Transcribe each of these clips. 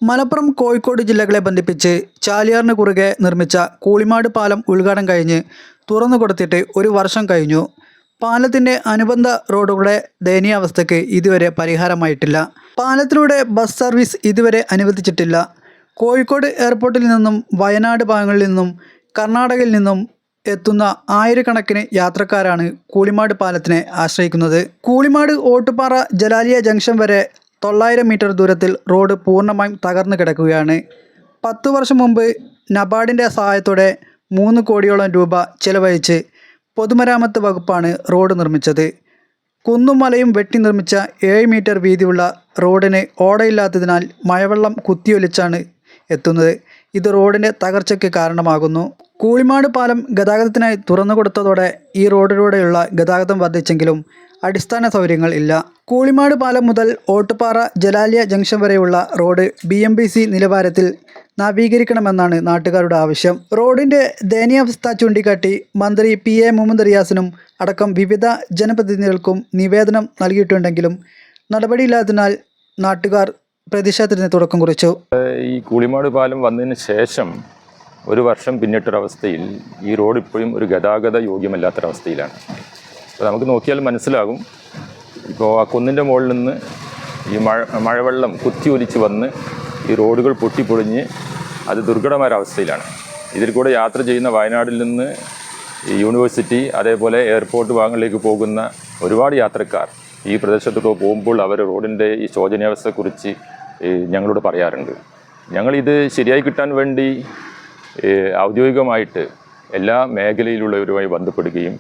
മലപ്പുറം കോഴിക്കോട് ജില്ലകളെ ബന്ധിപ്പിച്ച് ചാലിയാറിന് കുറുകെ നിർമ്മിച്ച കൂളിമാട് പാലം ഉദ്ഘാടനം കഴിഞ്ഞ് തുറന്നുകൊടുത്തിട്ട് ഒരു വർഷം കഴിഞ്ഞു. പാലത്തിൻ്റെ അനുബന്ധ റോഡുകളുടെ ദയനീയാവസ്ഥയ്ക്ക് ഇതുവരെ പരിഹാരമായിട്ടില്ല. പാലത്തിലൂടെ ബസ് സർവീസ് ഇതുവരെ അനുവദിച്ചിട്ടില്ല. കോഴിക്കോട് എയർപോർട്ടിൽ നിന്നും വയനാട് ഭാഗങ്ങളിൽ നിന്നും കർണാടകയിൽ നിന്നും എത്തുന്ന ആയിരക്കണക്കിന് യാത്രക്കാരാണ് കൂളിമാട് പാലത്തിനെ ആശ്രയിക്കുന്നത്. കൂളിമാട് ഓട്ടുപാറ ജലാലിയ ജംഗ്ഷൻ വരെ 900 മീറ്റർ ദൂരത്തിൽ റോഡ് പൂർണ്ണമായും തകർന്നു കിടക്കുകയാണ്. 10 വർഷം മുമ്പ് നബാർഡിൻ്റെ സഹായത്തോടെ 3 കോടിയോളം രൂപ ചെലവഴിച്ച് പൊതുമരാമത്ത് വകുപ്പാണ് റോഡ് നിർമ്മിച്ചത്. കുന്നും മലയും വെട്ടി നിർമ്മിച്ച 7 മീറ്റർ വീതിയുള്ള റോഡിന് ഓടയില്ലാത്തതിനാൽ മഴവെള്ളം കുത്തിയൊലിച്ചാണ് എത്തുന്നത്. ഇത് റോഡിൻ്റെ തകർച്ചയ്ക്ക് കാരണമാകുന്നു. കൂളിമാട് പാലം ഗതാഗതത്തിനായി തുറന്നുകൊടുത്തതോടെ ഈ റോഡിലൂടെയുള്ള ഗതാഗതം വർദ്ധിച്ചെങ്കിലും അടിസ്ഥാന സൗകര്യങ്ങൾ ഇല്ല. കൂളിമാട് പാലം മുതൽ ഓട്ടുപാറ ജലാലിയ ജംഗ്ഷൻ വരെയുള്ള റോഡ് BMBC നിലവാരത്തിൽ നവീകരിക്കണമെന്നാണ് നാട്ടുകാരുടെ ആവശ്യം. റോഡിൻ്റെ ദയനീയാവസ്ഥ ചൂണ്ടിക്കാട്ടി മന്ത്രി PA മുഹമ്മദ് റിയാസിനും അടക്കം വിവിധ ജനപ്രതിനിധികൾക്കും നിവേദനം നൽകിയിട്ടുണ്ടെങ്കിലും നടപടിയില്ലാത്തതിനാൽ നാട്ടുകാർ പ്രതിഷേധത്തിന് തുടക്കം കുറിച്ചു. ഈ കൂളിമാട് പാലം വന്നതിന് ശേഷം ഒരു വർഷം പിന്നിട്ടൊരവസ്ഥയിൽ ഈ റോഡ് ഇപ്പോഴും ഒരു ഗതാഗത യോഗ്യമല്ലാത്തൊരവസ്ഥയിലാണ്. അപ്പോൾ നമുക്ക് നോക്കിയാൽ മനസ്സിലാകും. ഇപ്പോൾ ആ കുന്നിൻ്റെ മുകളിൽ നിന്ന് ഈ മഴവെള്ളം കുത്തിയൊലിച്ച് വന്ന് ഈ റോഡുകൾ പൊട്ടിപ്പൊളിഞ്ഞ് അത് ദുർഘടമായൊരവസ്ഥയിലാണ്. ഇതിൽ കൂടെ യാത്ര ചെയ്യുന്ന വയനാട്ടിൽ നിന്ന് യൂണിവേഴ്സിറ്റി അതേപോലെ എയർപോർട്ട് ഭാഗങ്ങളിലേക്ക് പോകുന്ന ഒരുപാട് യാത്രക്കാർ ഈ പ്രദേശത്തൊക്കെ പോകുമ്പോൾ അവർ റോഡിൻ്റെ ഈ ശോചനീയാവസ്ഥയെക്കുറിച്ച് ഞങ്ങളോട് പറയാറുണ്ട്. ഞങ്ങളിത് ശരിയായി കിട്ടാൻ വേണ്ടി ഔദ്യോഗികമായിട്ട് എല്ലാ മേഖലയിലുള്ളവരുമായി ബന്ധപ്പെടുകയും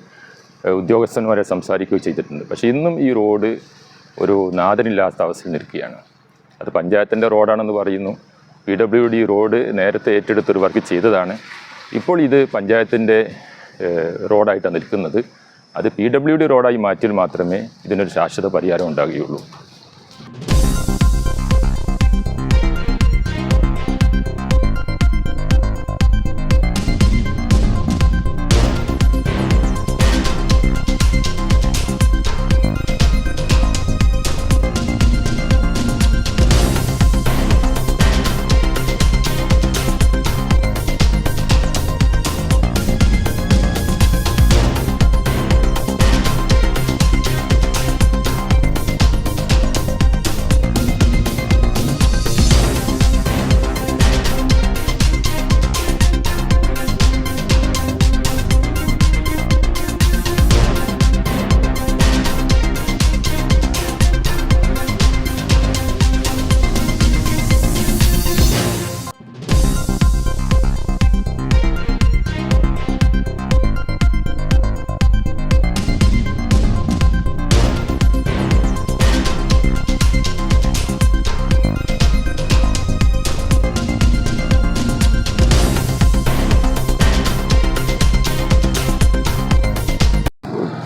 ഉദ്യോഗസ്ഥന്മാരെ സംസാരിക്കുകയും ചെയ്തിട്ടുണ്ട്. പക്ഷേ ഇന്നും ഈ റോഡ് ഒരു നാഥനില്ലാത്ത അവസ്ഥയിൽ നിൽക്കുകയാണ്. അത് പഞ്ചായത്തിൻ്റെ റോഡാണെന്ന് പറയുന്നു. PWD റോഡ് നേരത്തെ ഏറ്റെടുത്തൊരു വർക്ക് ചെയ്തതാണ്. ഇപ്പോൾ ഇത് പഞ്ചായത്തിൻ്റെ റോഡായിട്ടാണ് നിൽക്കുന്നത്. അത് PWD റോഡായി മാറ്റിയാൽ മാത്രമേ ഇതിനൊരു ശാശ്വത പരിഹാരം ഉണ്ടാകുകയുള്ളൂ.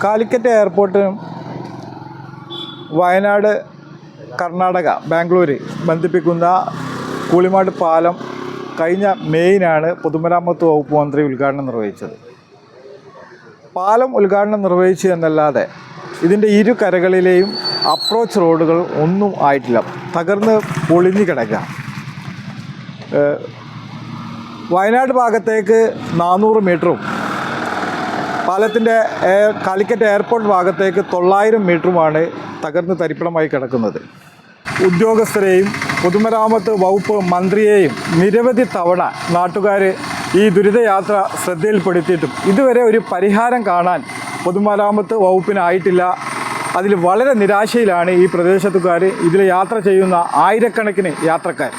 കാലിക്കറ്റ് എയർപോർട്ടിനും വയനാട്, കർണാടക, ബാംഗ്ലൂർ ബന്ധിപ്പിക്കുന്ന കൂളിമാട് പാലം കഴിഞ്ഞ മെയ്യിനാണ് പൊതുമരാമത്ത് വകുപ്പ് മന്ത്രി ഉദ്ഘാടനം നിർവഹിച്ചത്. പാലം ഉദ്ഘാടനം നിർവഹിച്ചു എന്നല്ലാതെ ഇതിൻ്റെ ഇരു കരകളിലെയും അപ്രോച്ച് റോഡുകൾ ഒന്നും ആയിട്ടില്ല. തകർന്ന് പൊളിഞ്ഞു കിടക്കുക. വയനാട് ഭാഗത്തേക്ക് 400 മീറ്ററും പാലത്തിൻ്റെ കാലിക്കറ്റ് എയർപോർട്ട് ഭാഗത്തേക്ക് 900 മീറ്ററുമാണ് തകർന്ന് തരിപ്പണമായി കിടക്കുന്നത്. ഉദ്യോഗസ്ഥരെയും പൊതുമരാമത്ത് വകുപ്പ് മന്ത്രിയെയും നിരവധി തവണ നാട്ടുകാർ ഈ ദുരിതയാത്ര ശ്രദ്ധയിൽപ്പെടുത്തിയിട്ടും ഇതുവരെ ഒരു പരിഹാരം കാണാൻ പൊതുമരാമത്ത് വകുപ്പിനായിട്ടില്ല. അതിൽ വളരെ നിരാശയിലാണ് ഈ പ്രദേശത്തുകാർ, ഇതിൽ യാത്ര ചെയ്യുന്ന ആയിരക്കണക്കിന് യാത്രക്കാർ.